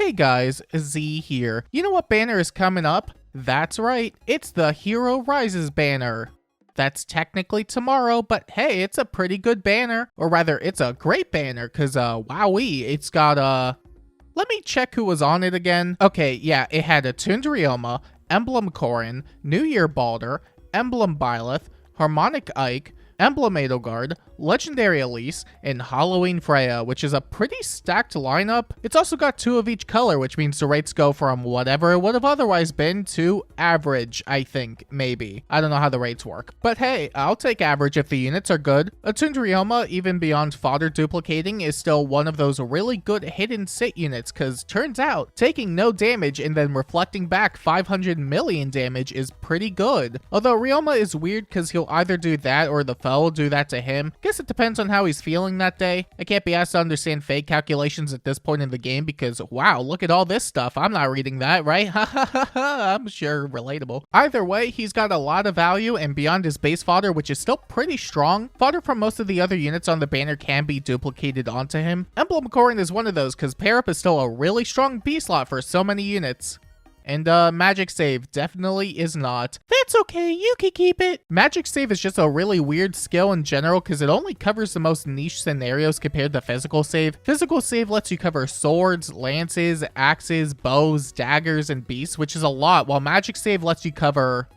Hey guys, Z here. You know what banner is coming up? That's right, it's the Hero Rises banner. That's technically tomorrow, but hey, it's a pretty good banner. Or rather, it's a great banner, cause wowee, it's got let me check who was on it again. Okay, yeah, it had a Tundrioma, Emblem Corrin, New Year Balder, Emblem Byleth, Harmonic Ike, Emblem Edelgard, Legendary Elise, and Halloween Freya, which is a pretty stacked lineup. It's also got 2 of each color, which means the rates go from whatever it would have otherwise been to average, I think, maybe. I don't know how the rates work. But hey, I'll take average if the units are good. A Tundrioma, even beyond fodder duplicating, is still one of those really good hidden sit units, cause turns out, taking no damage and then reflecting back 500 million damage is pretty good. Although Ryoma is weird cause he'll either do that or the foe will do that to him. Guess it depends on how he's feeling that day. I can't be asked to understand fake calculations at this point in the game because, wow, look at all this stuff. I'm not reading that, right? Ha ha ha ha, I'm sure relatable. Either way, he's got a lot of value, and beyond his base fodder, which is still pretty strong, fodder from most of the other units on the banner can be duplicated onto him. Emblem Corrin is one of those because pair up is still a really strong B slot for so many units. And Magic Save definitely is not. That's okay, you can keep it. Magic Save is just a really weird skill in general because it only covers the most niche scenarios compared to Physical Save. Physical Save lets you cover swords, lances, axes, bows, daggers, and beasts, which is a lot, while Magic Save lets you cover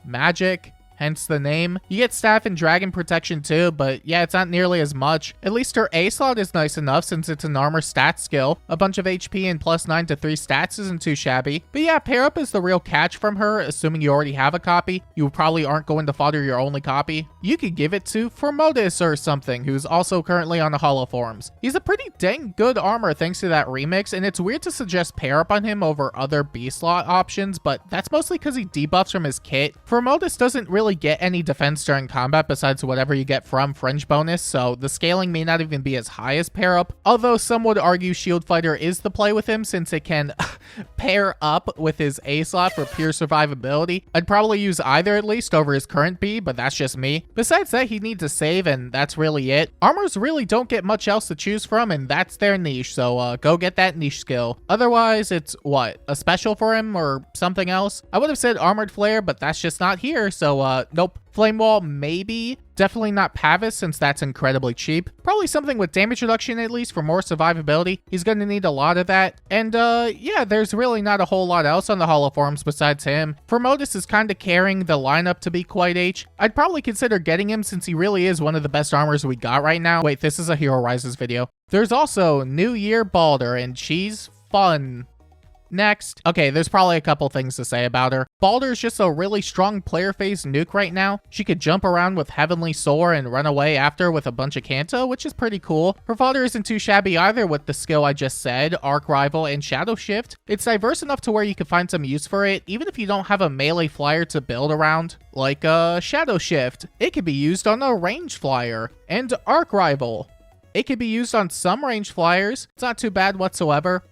magic, hence the name. You get staff and dragon protection too, but yeah, it's not nearly as much. At least her A slot is nice enough since it's an armor stat skill. A bunch of HP and plus 9 to 3 stats isn't too shabby. But yeah, pair up is the real catch from her, assuming you already have a copy. You probably aren't going to fodder your only copy. You could give it to Formodus or something, who's also currently on the Holo forms. He's a pretty dang good armor thanks to that remix, and it's weird to suggest pair up on him over other B slot options, but that's mostly because he debuffs from his kit. Formodus doesn't really get any defense during combat besides whatever you get from fringe bonus, so the scaling may not even be as high as pair up, although some would argue Shield Fighter is the play with him since it can pair up with his A slot for pure survivability. I'd probably use either at least over his current B, but that's just me. Besides that, he needs a save and that's really it. Armors really don't get much else to choose from and that's their niche, so go get that niche skill. Otherwise, it's what? A special for him or something else? I would have said Armored Flare, but that's just not here, so nope. Flame Wall, maybe. Definitely not Pavis, since that's incredibly cheap. Probably something with damage reduction at least for more survivability. He's gonna need a lot of that. And yeah, there's really not a whole lot else on the Holo forms besides him. Formodus is kind of carrying the lineup to be quite H. I'd probably consider getting him since he really is one of the best armors we got right now. Wait, this is a Hero Rises video. There's also New Year Balder, and she's fun. Next. Okay, there's probably a couple things to say about her. Balder's just a really strong player phase nuke right now. She could jump around with Heavenly Soar and run away after with a bunch of Kanto, which is pretty cool. Her fodder isn't too shabby either with the skill I just said, Arc Rival and Shadow Shift. It's diverse enough to where you can find some use for it, even if you don't have a melee flyer to build around. Like Shadow Shift. It could be used on a range flyer. And Arc Rival. It could be used on some range flyers. It's not too bad whatsoever.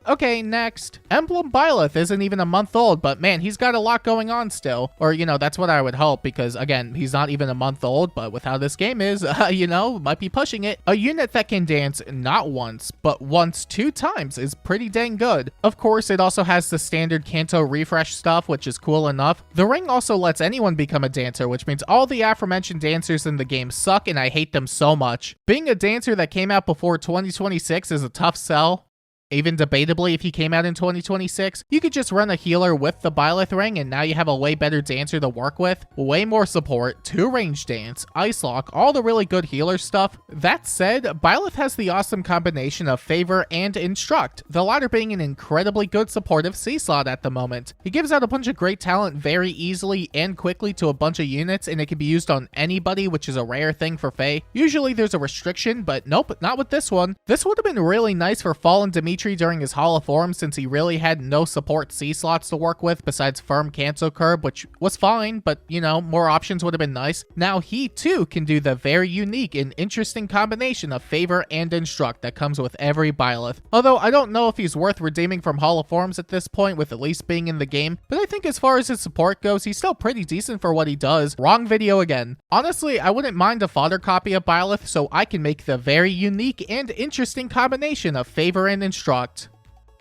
Okay, next. Emblem Byleth isn't even a month old, but man, he's got a lot going on still. Or, you know, that's what I would hope, because again, he's not even a month old, but with how this game is, you know, might be pushing it. A unit that can dance not once, but once 2 times is pretty dang good. Of course, it also has the standard Kanto refresh stuff, which is cool enough. The ring also lets anyone become a dancer, which means all the aforementioned dancers in the game suck, and I hate them so much. Being a dancer that came out before 2026 is a tough sell. Even debatably, if he came out in 2026, you could just run a healer with the Byleth ring and now you have a way better dancer to work with. Way more support, 2 range dance, ice lock, all the really good healer stuff. That said, Byleth has the awesome combination of favor and instruct, the latter being an incredibly good supportive C slot at the moment. He gives out a bunch of great talent very easily and quickly to a bunch of units, and it can be used on anybody, which is a rare thing for Fae. Usually there's a restriction, but nope, not with this one. This would have been really nice for Fallen Dimitri during his Holo form since he really had no support C slots to work with besides firm cancel curb, which was fine, but you know, more options would have been nice. Now he too can do the very unique and interesting combination of favor and instruct that comes with every Byleth. Although I don't know if he's worth redeeming from Holo forms at this point with at least being in the game, but I think as far as his support goes, he's still pretty decent for what he does. Wrong video again. Honestly, I wouldn't mind a fodder copy of Byleth so I can make the very unique and interesting combination of favor and instruct.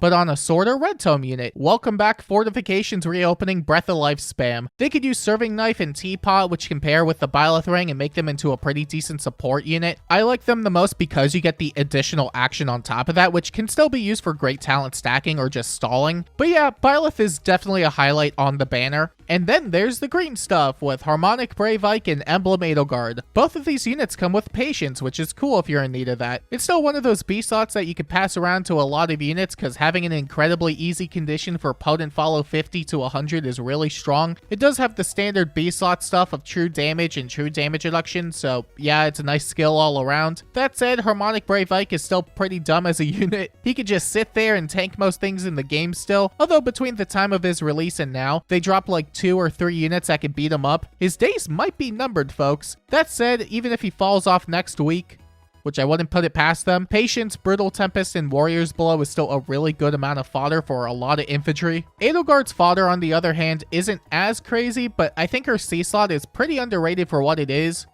but on a Sword or Red Tome unit. Welcome back Fortifications Reopening Breath of Life spam. They could use Serving Knife and Teapot, which can pair with the Byleth Ring and make them into a pretty decent support unit. I like them the most because you get the additional action on top of that, which can still be used for great talent stacking or just stalling. But yeah, Byleth is definitely a highlight on the banner. And then there's the green stuff with Harmonic Brave Ike and Emblem Edelgard. Both of these units come with Patience, which is cool if you're in need of that. It's still one of those B slots that you could pass around to a lot of units because having an incredibly easy condition for potent follow 50 to 100 is really strong. It does have the standard B slot stuff of true damage and true damage reduction, so yeah, it's a nice skill all around. That said, Harmonic Brave Ike is still pretty dumb as a unit. He could just sit there and tank most things in the game still, although between the time of his release and now, they dropped like 2 or 3 units that can beat him up. His days might be numbered, folks. That said, even if he falls off next week, which I wouldn't put it past them, Patience, Brutal Tempest, and Warriors Blow is still a really good amount of fodder for a lot of infantry. Edelgard's fodder, on the other hand, isn't as crazy, but I think her C slot is pretty underrated for what it is.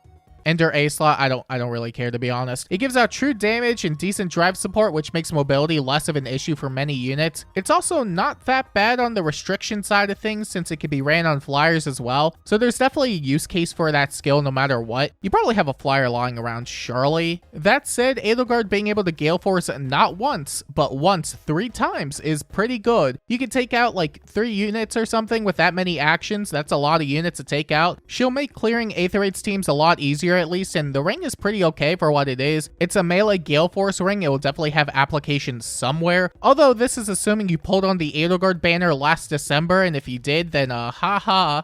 And her A slot, I don't really care, to be honest. It gives out true damage and decent drive support, which makes mobility less of an issue for many units. It's also not that bad on the restriction side of things, since it can be ran on flyers as well. So there's definitely a use case for that skill no matter what. You probably have a flyer lying around, surely. That said, Edelgard being able to Gale Force not once, but once 3 times is pretty good. You can take out like 3 units or something with that many actions. That's a lot of units to take out. She'll make clearing Aether teams a lot easier at least, and the ring is pretty okay for what it is. It's a melee Gale Force ring. It will definitely have applications somewhere, although this is assuming you pulled on the Edelgard banner last December, and if you did, then haha.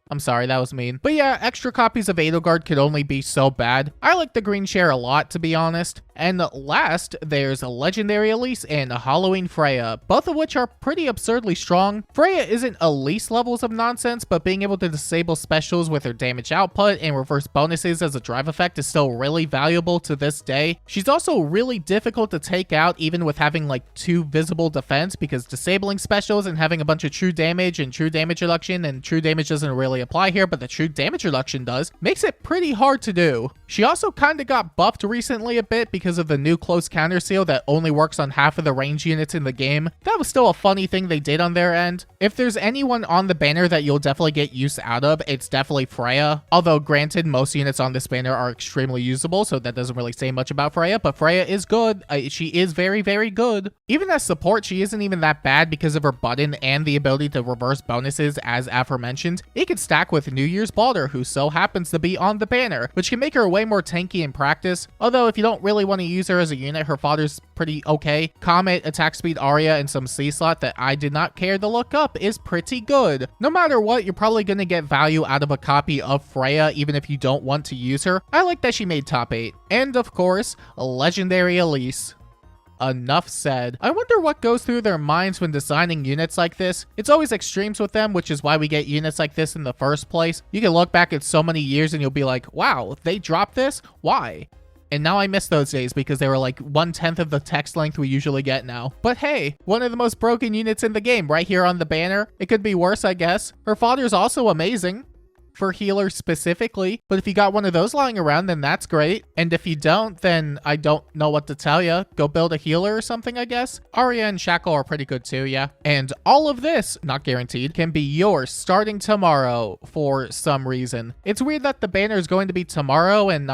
I'm sorry, that was mean. But yeah, extra copies of Edelgard could only be so bad. I like the green share a lot, to be honest. And last, there's a Legendary Elise and a Halloween Freya, both of which are pretty absurdly strong. Freya isn't Elise levels of nonsense, but being able to disable specials with her damage output and reverse bonuses as a drive effect is still really valuable to this day. She's also really difficult to take out even with having like 2 visible defense, because disabling specials and having a bunch of true damage and true damage reduction, and true damage doesn't really apply here, but the true damage reduction does, makes it pretty hard to do. She also kind of got buffed recently a bit because of the new close counter seal that only works on half of the range units in the game. That was still a funny thing they did on their end. If there's anyone on the banner that you'll definitely get use out of, it's definitely Freya. Although granted, most units on this banner are extremely usable, so that doesn't really say much about Freya, but Freya is good. She is very, very good. Even as support, she isn't even that bad because of her button and the ability to reverse bonuses as aforementioned. It can stack with New Year's Balder, who so happens to be on the banner, which can make her way more tanky in practice. Although if you don't really want to use her as a unit, her fodder's pretty okay. Comet, attack speed Arya, and some C slot that I did not care to look up is pretty good. No matter what, you're probably going to get value out of a copy of Freya even if you don't want to use her. I like that she made top 8. And of course, Legendary Elise. Enough said. I wonder what goes through their minds when designing units like this. It's always extremes with them, which is why we get units like this in the first place. You can look back at so many years and you'll be like, wow, they dropped this? Why? And now I miss those days because they were like 1/10 of the text length we usually get now. But hey, one of the most broken units in the game right here on the banner. It could be worse, I guess. Her fodder's also amazing. For healers specifically, but if you got one of those lying around, then that's great. And if you don't, then I don't know what to tell you. Go build a healer or something, I guess. Arya and Shackle are pretty good too, yeah. And all of this, not guaranteed, can be yours starting tomorrow for some reason. It's weird that the banner is going to be tomorrow and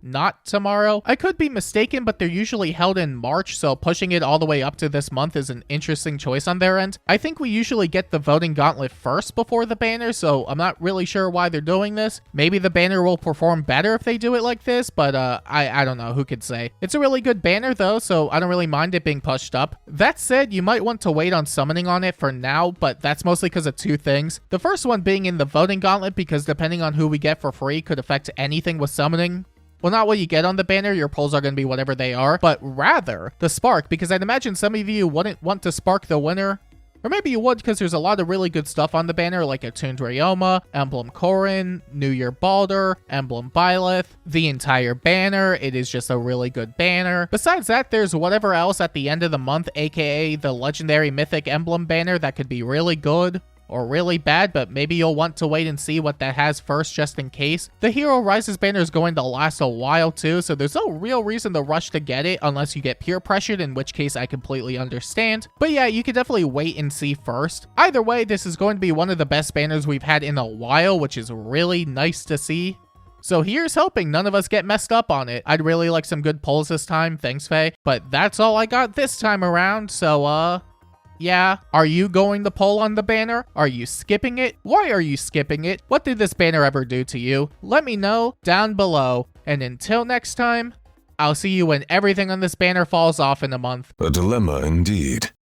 not tomorrow. I could be mistaken, but they're usually held in March, so pushing it all the way up to this month is an interesting choice on their end. I think we usually get the voting gauntlet first before the banner, so I'm not really sure why they're doing this. Maybe the banner will perform better if they do it like this, but I don't know, who could say. It's a really good banner though, so I don't really mind it being pushed up. That said, you might want to wait on summoning on it for now, but that's mostly because of 2 things. The first one being in the voting gauntlet, because depending on who we get for free could affect anything with summoning. Well, not what you get on the banner, your polls are going to be whatever they are, but rather the spark, because I'd imagine some of you wouldn't want to spark the winner. Or maybe you would because there's a lot of really good stuff on the banner, like Attuned Ryoma, Emblem Corrin, New Year Balder, Emblem Byleth, the entire banner. It is just a really good banner. Besides that, there's whatever else at the end of the month, aka the legendary mythic emblem banner that could be really good. or really bad, but maybe you'll want to wait and see what that has first just in case. The Hero Rises banner is going to last a while too, so there's no real reason to rush to get it unless you get peer pressured, in which case I completely understand. But yeah, you could definitely wait and see first. Either way, this is going to be one of the best banners we've had in a while, which is really nice to see. So here's hoping none of us get messed up on it. I'd really like some good polls this time, thanks Faye. But that's all I got this time around, so yeah. Are you going to poll on the banner? Are you skipping it? Why are you skipping it? What did this banner ever do to you? Let me know down below. And until next time, I'll see you when everything on this banner falls off in a month. A dilemma indeed.